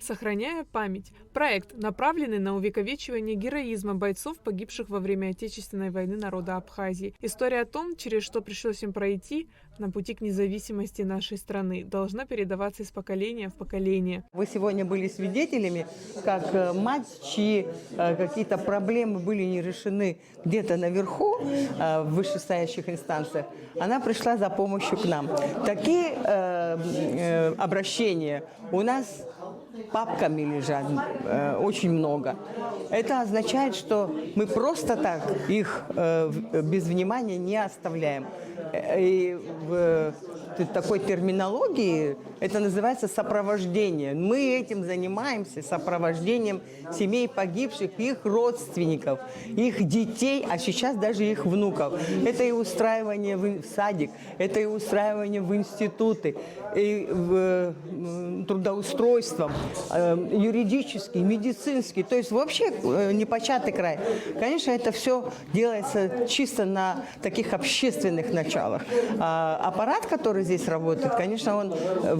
Сохраняя память. Проект, направленный на увековечивание героизма бойцов, погибших во время Отечественной войны народа Абхазии. История о том, через что пришлось им пройти на пути к независимости нашей страны, должна передаваться из поколения в поколение. Вы сегодня были свидетелями, как мать, чьи какие-то проблемы были не решены где-то наверху, в вышестоящих инстанциях, она пришла за помощью к нам. Такие обращения у нас папками лежат очень много. Это означает, что мы просто так их без внимания не оставляем. И в такой терминологии это называется сопровождение. Мы этим занимаемся, сопровождением семей погибших, их родственников, их детей, а сейчас даже их внуков. Это и устраивание в садик, это и устраивание в институты, и в трудоустройство, юридический, медицинский, то есть вообще непочатый край. Конечно, это все делается чисто на таких общественных началах. Аппарат, который здесь работает, конечно,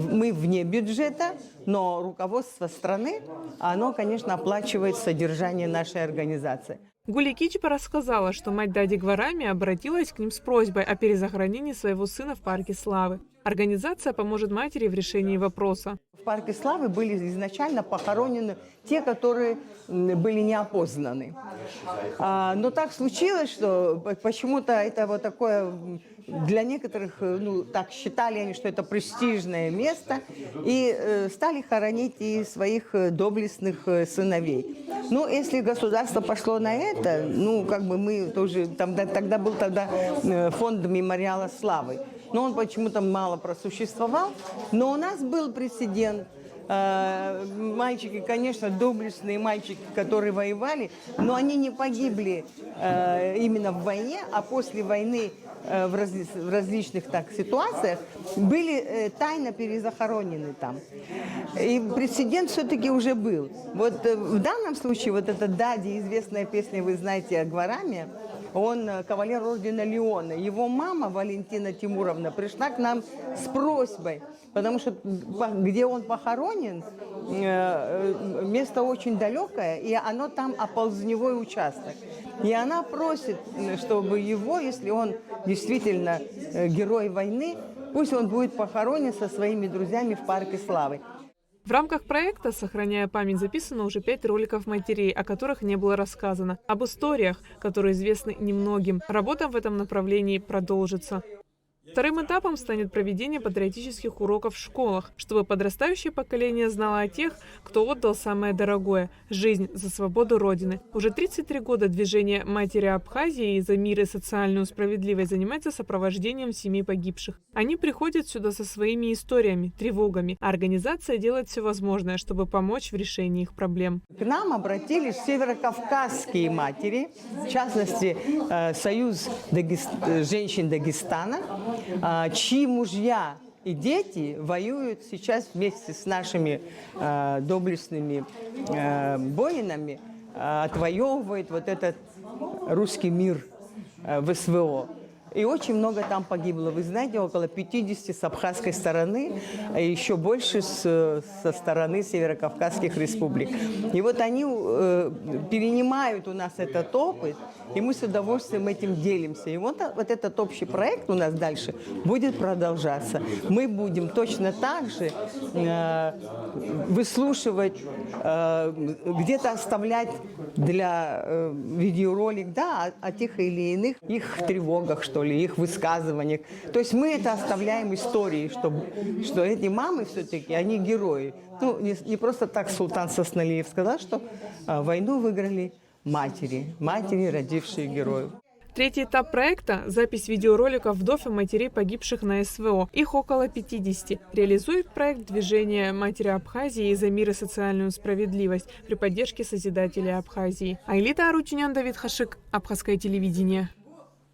мы вне бюджета, но руководство страны, оно, конечно, оплачивает содержание нашей организации. Гули Кичпа рассказала, что мать Дади Гварами обратилась к ним с просьбой о перезахоронении своего сына в Парке Славы. Организация поможет матери в решении вопроса. В Парке Славы были изначально похоронены те, которые были неопознаны. Но так случилось, что почему-то это вот такое, для некоторых, так считали они, что это престижное место, и стали хоронить и своих доблестных сыновей. Но если государство пошло на это, мы тоже, тогда был фонд мемориала славы. Но он почему-то мало просуществовал. Но у нас был прецедент. Мальчики, конечно, доблестные мальчики, которые воевали, но они не погибли именно в войне, а после войны в различных ситуациях были тайно перезахоронены там. И прецедент все-таки уже был. Вот в данном случае вот эта Дади, известная песня, вы знаете, о Гварами, он кавалер ордена Леона. Его мама, Валентина Тимуровна, пришла к нам с просьбой, потому что где он похоронен, место очень далекое, и оно там оползневой участок. И она просит, чтобы его, если он действительно герой войны, пусть он будет похоронен со своими друзьями в Парке Славы. В рамках проекта «Сохраняя память» записано уже 5 роликов матерей, о которых не было рассказано, об историях, которые известны немногим. Работа в этом направлении продолжится. Вторым этапом станет проведение патриотических уроков в школах, чтобы подрастающее поколение знало о тех, кто отдал самое дорогое – жизнь за свободу Родины. Уже 33 года движение «Матери Абхазии» за мир и социальную справедливость занимается сопровождением семей погибших. Они приходят сюда со своими историями, тревогами, а организация делает все возможное, чтобы помочь в решении их проблем. К нам обратились северокавказские матери, в частности, Союз женщин Дагестана, чьи мужья и дети воюют сейчас вместе с нашими доблестными воинами, отвоевывают вот этот русский мир в СВО. И очень много там погибло. Вы знаете, около 50 с абхазской стороны, а еще больше со стороны северокавказских республик. И вот они перенимают у нас этот опыт, и мы с удовольствием этим делимся. И вот этот общий проект у нас дальше будет продолжаться. Мы будем точно так же выслушивать, где-то оставлять для видеоролик, о тех или иных их тревогах, что ли, их высказываниях. То есть мы это оставляем истории, что эти мамы все-таки, они герои. Не просто так Султан Сасналиев сказал, что войну выиграли матери, родившие героев. Третий этап проекта – запись видеороликов вдов и матерей погибших на СВО. Их около 50. Реализует проект движение «Матери Абхазии» за мир и социальную справедливость при поддержке Созидателей Абхазии. Айлита Арутюнян, Давид Хашик, Абхазское телевидение.